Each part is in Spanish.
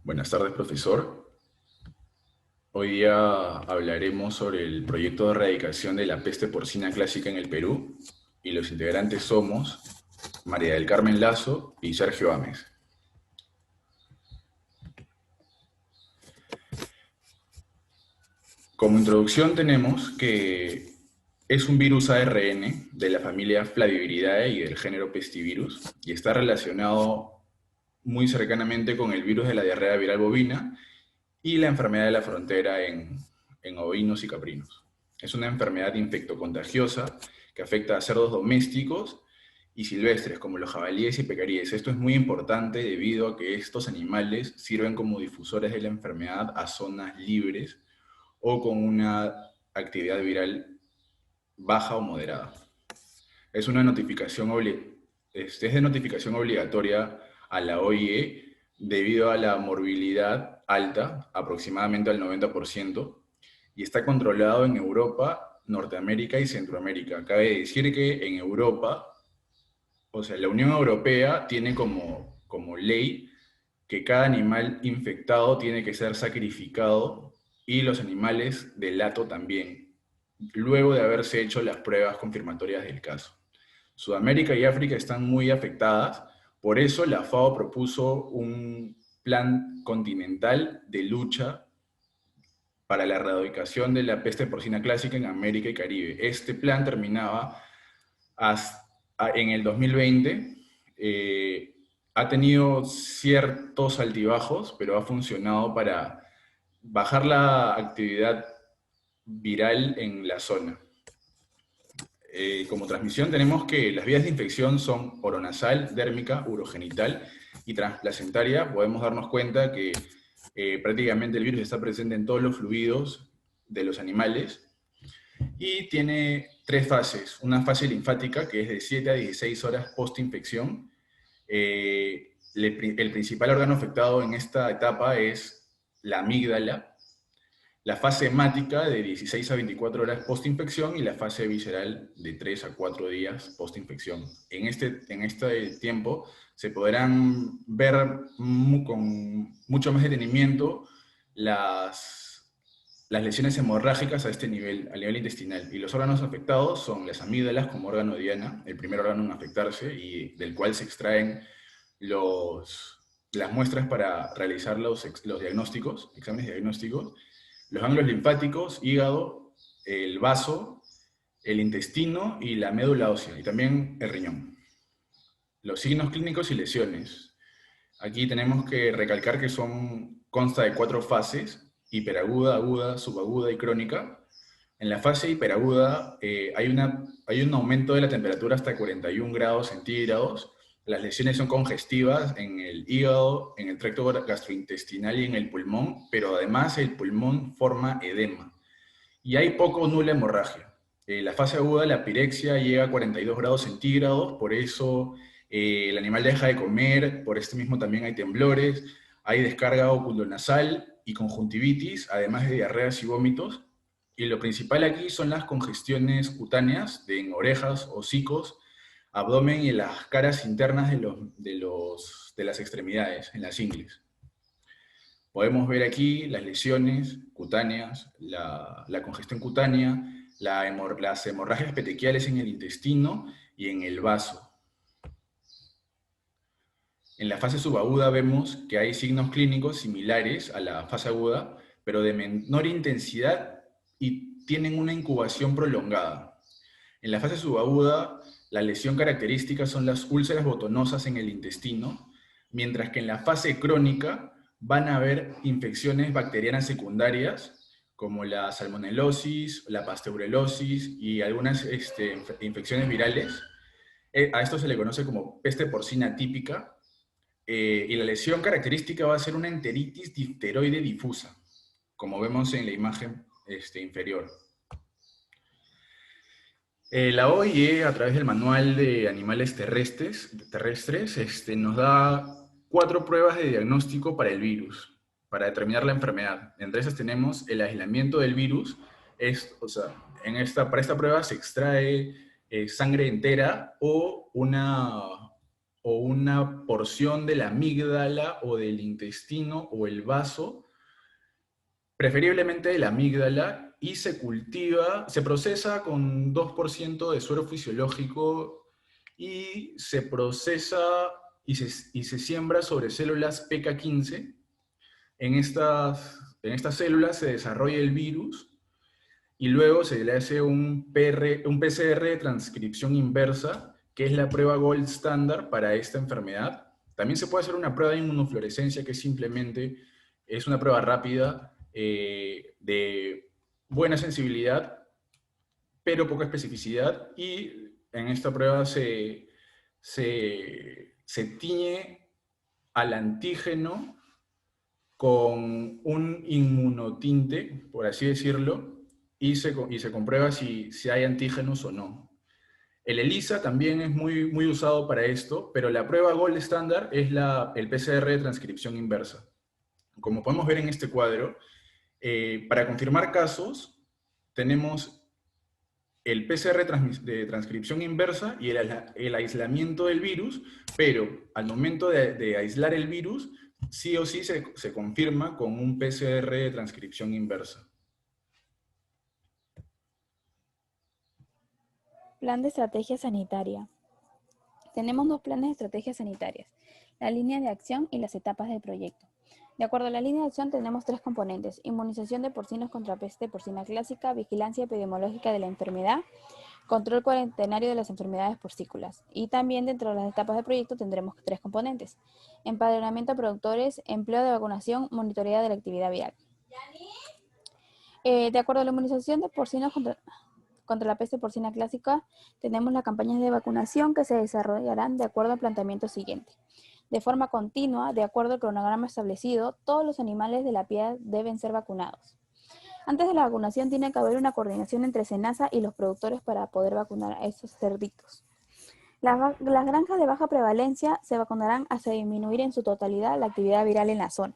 Buenas tardes, profesor. Hoy día hablaremos sobre el proyecto de erradicación de la peste porcina clásica en el Perú y los integrantes somos María del Carmen Lazo y Sergio Ames. Como introducción tenemos que es un virus ARN de la familia Flaviviridae y del género Pestivirus y está relacionado muy cercanamente con el virus de la diarrea viral bovina y la enfermedad de la frontera en ovinos y caprinos. Es una enfermedad infectocontagiosa que afecta a cerdos domésticos y silvestres, como los jabalíes y pecaríes. Esto es muy importante debido a que estos animales sirven como difusores de la enfermedad a zonas libres o con una actividad viral baja o moderada. Es una es de notificación obligatoria a la OIE debido a la morbilidad alta, aproximadamente al 90%, y está controlado en Europa, Norteamérica y Centroamérica. Cabe decir que en Europa, o sea, la Unión Europea tiene como ley que cada animal infectado tiene que ser sacrificado y los animales de lato también, luego de haberse hecho las pruebas confirmatorias del caso. Sudamérica y África están muy afectadas, por eso la FAO propuso un plan continental de lucha para la erradicación de la peste porcina clásica en América y Caribe. Este plan terminaba en el 2020, ha tenido ciertos altibajos, pero ha funcionado para bajar la actividad viral en la zona. Como transmisión tenemos que las vías de infección son oronasal, dérmica, urogenital y transplacentaria. Podemos darnos cuenta que prácticamente el virus está presente en todos los fluidos de los animales y tiene tres fases. Una fase linfática que es de 7 a 16 horas post-infección. El principal órgano afectado en esta etapa es la amígdala, la fase hemática de 16 a 24 horas post-infección y la fase visceral de 3 a 4 días post-infección. En este tiempo se podrán ver con mucho más detenimiento las lesiones hemorrágicas a este nivel, a nivel intestinal. Y los órganos afectados son las amígdalas como órgano diana, el primer órgano en afectarse y del cual se extraen las muestras para realizar los diagnósticos, exámenes diagnósticos, los ganglios linfáticos, hígado, el vaso, el intestino y la médula ósea, y también el riñón. Los signos clínicos y lesiones. Aquí tenemos que recalcar que consta de 4 fases: hiperaguda, aguda, subaguda y crónica. En la fase hiperaguda hay un aumento de la temperatura hasta 41 grados centígrados. Las lesiones son congestivas en el hígado, en el tracto gastrointestinal y en el pulmón, pero además el pulmón forma edema. Y hay poco o nula hemorragia. En la fase aguda, la pirexia llega a 42 grados centígrados, por eso el animal deja de comer, por esto mismo también hay temblores, hay descarga oculonasal y conjuntivitis, además de diarreas y vómitos. Y lo principal aquí son las congestiones cutáneas en orejas, hocicos, abdomen y en las caras internas de las extremidades, en las ingles. Podemos ver aquí las lesiones cutáneas, la congestión cutánea, las hemorragias petequiales en el intestino y en el vaso. En la fase subaguda vemos que hay signos clínicos similares a la fase aguda, pero de menor intensidad y tienen una incubación prolongada. En la fase subaguda, la lesión característica son las úlceras botonosas en el intestino, mientras que en la fase crónica van a haber infecciones bacterianas secundarias, como la salmonelosis, la pasteurelosis y algunas infecciones virales. A esto se le conoce como peste porcina típica, y la lesión característica va a ser una enteritis difteroide difusa, como vemos en la imagen inferior. La OIE, a través del Manual de Animales Terrestres nos da 4 pruebas de diagnóstico para el virus, para determinar la enfermedad. Entre esas tenemos el aislamiento del virus. O sea, para esta prueba se extrae sangre entera o o una porción de la amígdala o del intestino o el vaso, preferiblemente de la amígdala, y se cultiva, se procesa con 2% de suero fisiológico y se procesa y se siembra sobre células PK15. En estas células se desarrolla el virus y luego se le hace un PCR de transcripción inversa, que es la prueba gold standard para esta enfermedad. También se puede hacer una prueba de inmunofluorescencia, que simplemente es una prueba rápida de buena sensibilidad, pero poca especificidad, y en esta prueba se tiñe al antígeno con un inmunotinte, por así decirlo, y se comprueba si hay antígenos o no. El ELISA también es muy usado para esto, pero la prueba gold estándar es el PCR de transcripción inversa. Como podemos ver en este cuadro, para confirmar casos, tenemos el PCR de transcripción inversa y el aislamiento del virus, pero al momento de aislar el virus, sí o sí se confirma con un PCR de transcripción inversa. Plan de estrategia sanitaria. Tenemos dos planes de estrategias sanitarias, la línea de acción y las etapas del proyecto. De acuerdo a la línea de acción tenemos tres componentes: inmunización de porcinos contra peste porcina clásica, vigilancia epidemiológica de la enfermedad, control cuarentenario de las enfermedades porcícolas. Y también dentro de las etapas del proyecto tendremos tres componentes: empadronamiento de productores, empleo de vacunación, monitoreo de la actividad viral. De acuerdo a la inmunización de porcinos contra la peste porcina clásica, tenemos las campañas de vacunación que se desarrollarán de acuerdo al planteamiento siguiente. De forma continua, de acuerdo al cronograma establecido, todos los animales de la piedad deben ser vacunados. Antes de la vacunación tiene que haber una coordinación entre SENASA y los productores para poder vacunar a esos cerditos. Las granjas de baja prevalencia se vacunarán hasta disminuir en su totalidad la actividad viral en la zona.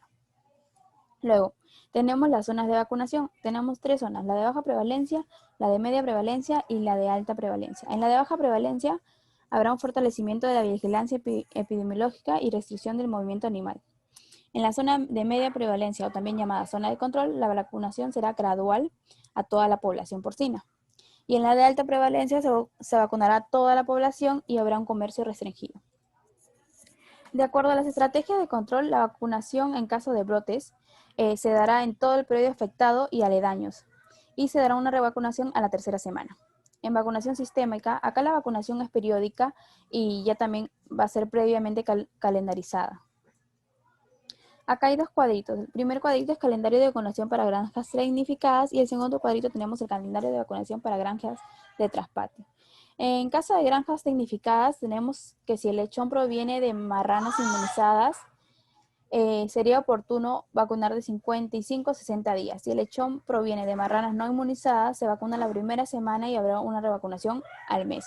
Luego, tenemos las zonas de vacunación. Tenemos tres zonas: la de baja prevalencia, la de media prevalencia y la de alta prevalencia. En la de baja prevalencia habrá un fortalecimiento de la vigilancia epidemiológica y restricción del movimiento animal. En la zona de media prevalencia, o también llamada zona de control, la vacunación será gradual a toda la población porcina. Y en la de alta prevalencia se vacunará a toda la población y habrá un comercio restringido. De acuerdo a las estrategias de control, la vacunación en caso de brotes se dará en todo el predio afectado y aledaños, y se dará una revacunación a la tercera semana. En vacunación sistémica, acá la vacunación es periódica y ya también va a ser previamente calendarizada. Acá hay dos cuadritos. El primer cuadrito es calendario de vacunación para granjas tecnificadas y el segundo cuadrito tenemos el calendario de vacunación para granjas de traspatio. En caso de granjas tecnificadas, tenemos que si el lechón proviene de marranas inmunizadas, sería oportuno vacunar de 55 a 60 días. Si el lechón proviene de marranas no inmunizadas, se vacuna la primera semana y habrá una revacunación al mes.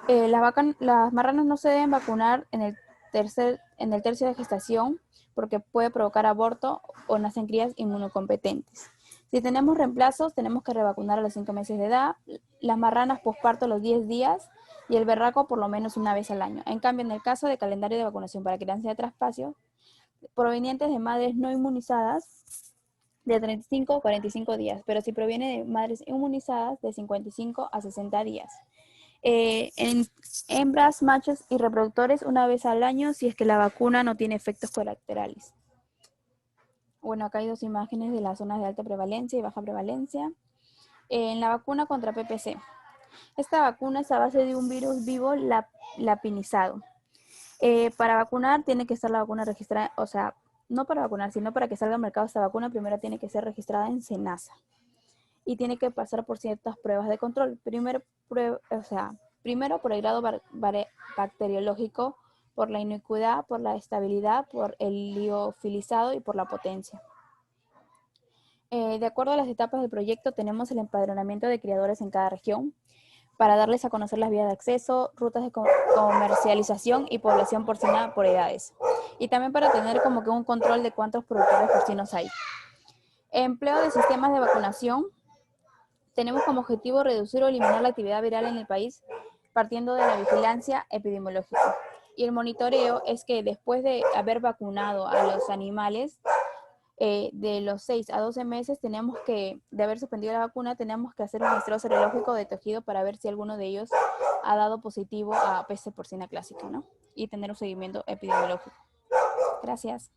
Las marranas no se deben vacunar en el tercio de gestación porque puede provocar aborto o nacen crías inmunocompetentes. Si tenemos reemplazos, tenemos que revacunar a los 5 meses de edad, las marranas posparto a los 10 días y el berraco por lo menos una vez al año. En cambio, en el caso de calendario de vacunación para crianza de traspacio, provenientes de madres no inmunizadas, de 35 a 45 días, pero si proviene de madres inmunizadas, de 55 a 60 días. En hembras, machos y reproductores una vez al año si es que la vacuna no tiene efectos colaterales. Bueno, acá hay dos imágenes de las zonas de alta prevalencia y baja prevalencia. En la vacuna contra PPC. Esta vacuna es a base de un virus vivo lapinizado. Para vacunar tiene que estar la vacuna registrada, o sea, no para vacunar, sino para que salga al mercado esta vacuna, primero tiene que ser registrada en SENASA. Y tiene que pasar por ciertas pruebas de control. Primero por el grado bacteriológico, por la inocuidad, por la estabilidad, por el liofilizado y por la potencia. De acuerdo a las etapas del proyecto, tenemos el empadronamiento de criadores en cada región para darles a conocer las vías de acceso, rutas de comercialización y población porcina por edades. Y también para tener como que un control de cuántos productores porcinos hay. Empleo de sistemas de vacunación. Tenemos como objetivo reducir o eliminar la actividad viral en el país partiendo de la vigilancia epidemiológica. Y el monitoreo es que después de haber vacunado a los animales, de los 6 a 12 meses de haber suspendido la vacuna, tenemos que hacer un muestreo serológico de tejido para ver si alguno de ellos ha dado positivo a peste porcina clásica, ¿no? Y tener un seguimiento epidemiológico. Gracias.